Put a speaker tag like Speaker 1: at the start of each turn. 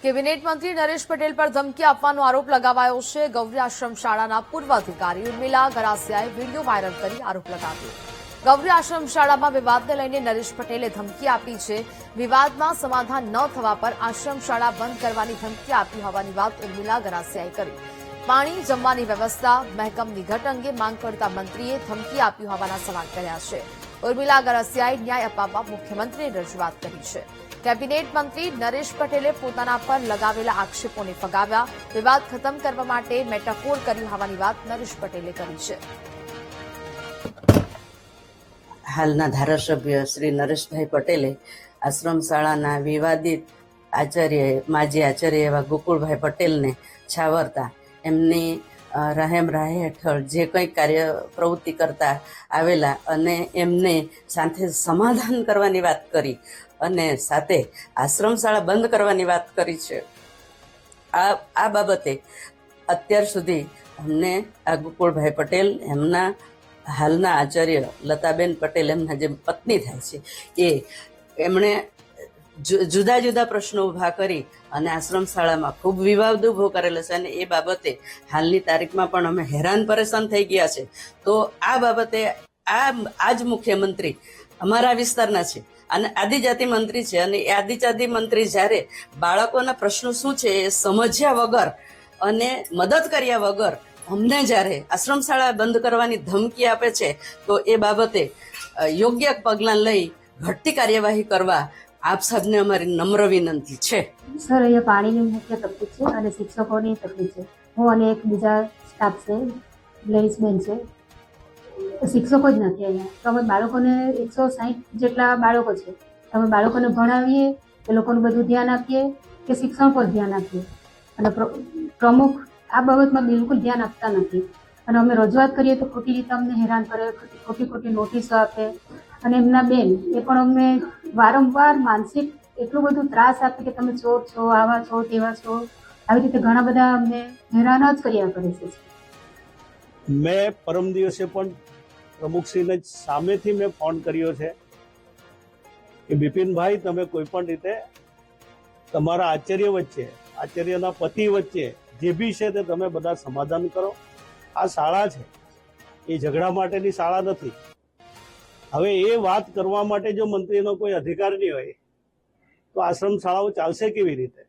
Speaker 1: Cabinet મંત્રી નરેશ પટેલ પર ધમકી આપવાનો આરોપ લગાવાયો છે। ગૌરી આશ્રમ શાળાના પૂર્વ અધિકારી ઉર્મિલા ગરાસિયાએ વિડીયો વાયરલ કરી આરોપ લગાવ્યો। ગૌરી આશ્રમ શાળામાં વિવાદને લઈને નરેશ પટેલે ધમકી આપી છે। વિવાદમાં સમાધાન ન થવા પર આશ્રમ શાળા બંધ કરવાની ધમકી આપી હોવાની વાત ઉર્મિલા ગરાસિયાએ કરી। પાણી જમવાની વ્યવસ્થા મહેકમની ઘટ અંગે માંગ કરતા મંત્રીએ ધમકી આપી હોવાના સવાલ કર્યા છે। ઉર્મિલા ગરાસિયાએ ન્યાય અપાવવા મુખ્યમંત્રીને રજૂઆત કરી છે। કેબિનેટ મંત્રી નરેશ પટેલે પોતાના પર લગાવેલા આક્ષેપોને ફગાવ્યા। વિવાદ ખતમ કરવા માટે મેટાફોર કર્યું હોવાની વાત નરેશ પટેલે કરી છે।
Speaker 2: હાલના ધારાસભ્ય શ્રી નરેશભાઈ પટેલે આશ્રમ શાળાના વિવાદિત માજી આચાર્ય એવા ગોકુળભાઈ પટેલને છાવરતા એમની રહેમ રાહે હેઠળ જે કંઈ કાર્ય પ્રવૃત્તિ કરતા આવેલા અને એમને સાથે સમાધાન કરવાની વાત કરી અને સાથે આશ્રમ શાળા બંધ કરવાની વાત કરી છે। આ બાબતે અત્યાર સુધી અમને આ ગોકુળભાઈ પટેલ એમના હાલના આચાર્ય લતાબેન પટેલ એમના જે પત્ની થાય છે એમણે જુદા જુદા પ્રશ્નો ઊભા કરી અને આશ્રમ શાળામાં ખૂબ વિવાદ ઊભો કરેલો છે અને એ બાબતે હાલની તારીખમાં પણ અમે હેરાન પરેશાન થઈ ગયા છે। તો આ બાબતે આ જ મુખ્યમંત્રી અમારા વિસ્તારના છે અને આદિજાતિ મંત્રી છે અને એ આદિજાતિ મંત્રી જ્યારે બાળકોના પ્રશ્નો શું છે એ સમજ્યા વગર અને મદદ કર્યા વગર અમને જ્યારે આશ્રમ શાળા બંધ કરવાની ધમકી આપે છે તો એ બાબતે યોગ્ય પગલાં લઈ ઘટતી કાર્યવાહી કરવા આપ સાહેબને અમારી નમ્ર વિનંતી છે।
Speaker 3: સર, અહીંયા પાણીની મુખ્ય તકલીફ છે અને શિક્ષકોની તકલીફ છે। હું અને એક બીજા સ્ટાફ છે, લેડીઝ બેન છે, શિક્ષકો જ નથી અહીંયા। તો અમે બાળકોને 160 જેટલા બાળકો છે, અમે બાળકોને ભણાવીએ, એ લોકોનું બધું ધ્યાન આપીએ કે શિક્ષણ પર ધ્યાન આપીએ અને પ્રમુખ આ બાબતમાં બિલકુલ ધ્યાન આપતા નથી અને અમે રજૂઆત કરીએ તો ખોટી રીતે અમને હેરાન કરે, ખોટી નોટિસો આપે અને એમના બેન એ પણ અમને વારંવાર માનસિક એટલું બધું ત્રાસ આપે કે તમે ચોર છો, આવા છો, તેવા છો, આવી રીતે ઘણા બધા અમને હેરાન જ કર્યા કરે છે।
Speaker 4: મેં પરમ દિવસે પણ પ્રમુખશ્રીને સામેથી મેં ફોન કર્યો છે કે બિપિનભાઈ, તમે કોઈ પણ રીતે તમારા આચાર્ય વચ્ચે, આચાર્યના પતિ વચ્ચે જે બી છે તે તમે બધા સમાધાન કરો। આ શાળા છે એ ઝઘડા માટેની શાળા નથી। હવે એ વાત કરવા માટે જો મંત્રીનો કોઈ અધિકાર નહીં હોય તો આશ્રમ શાળાઓ ચાલશે કેવી રીતે?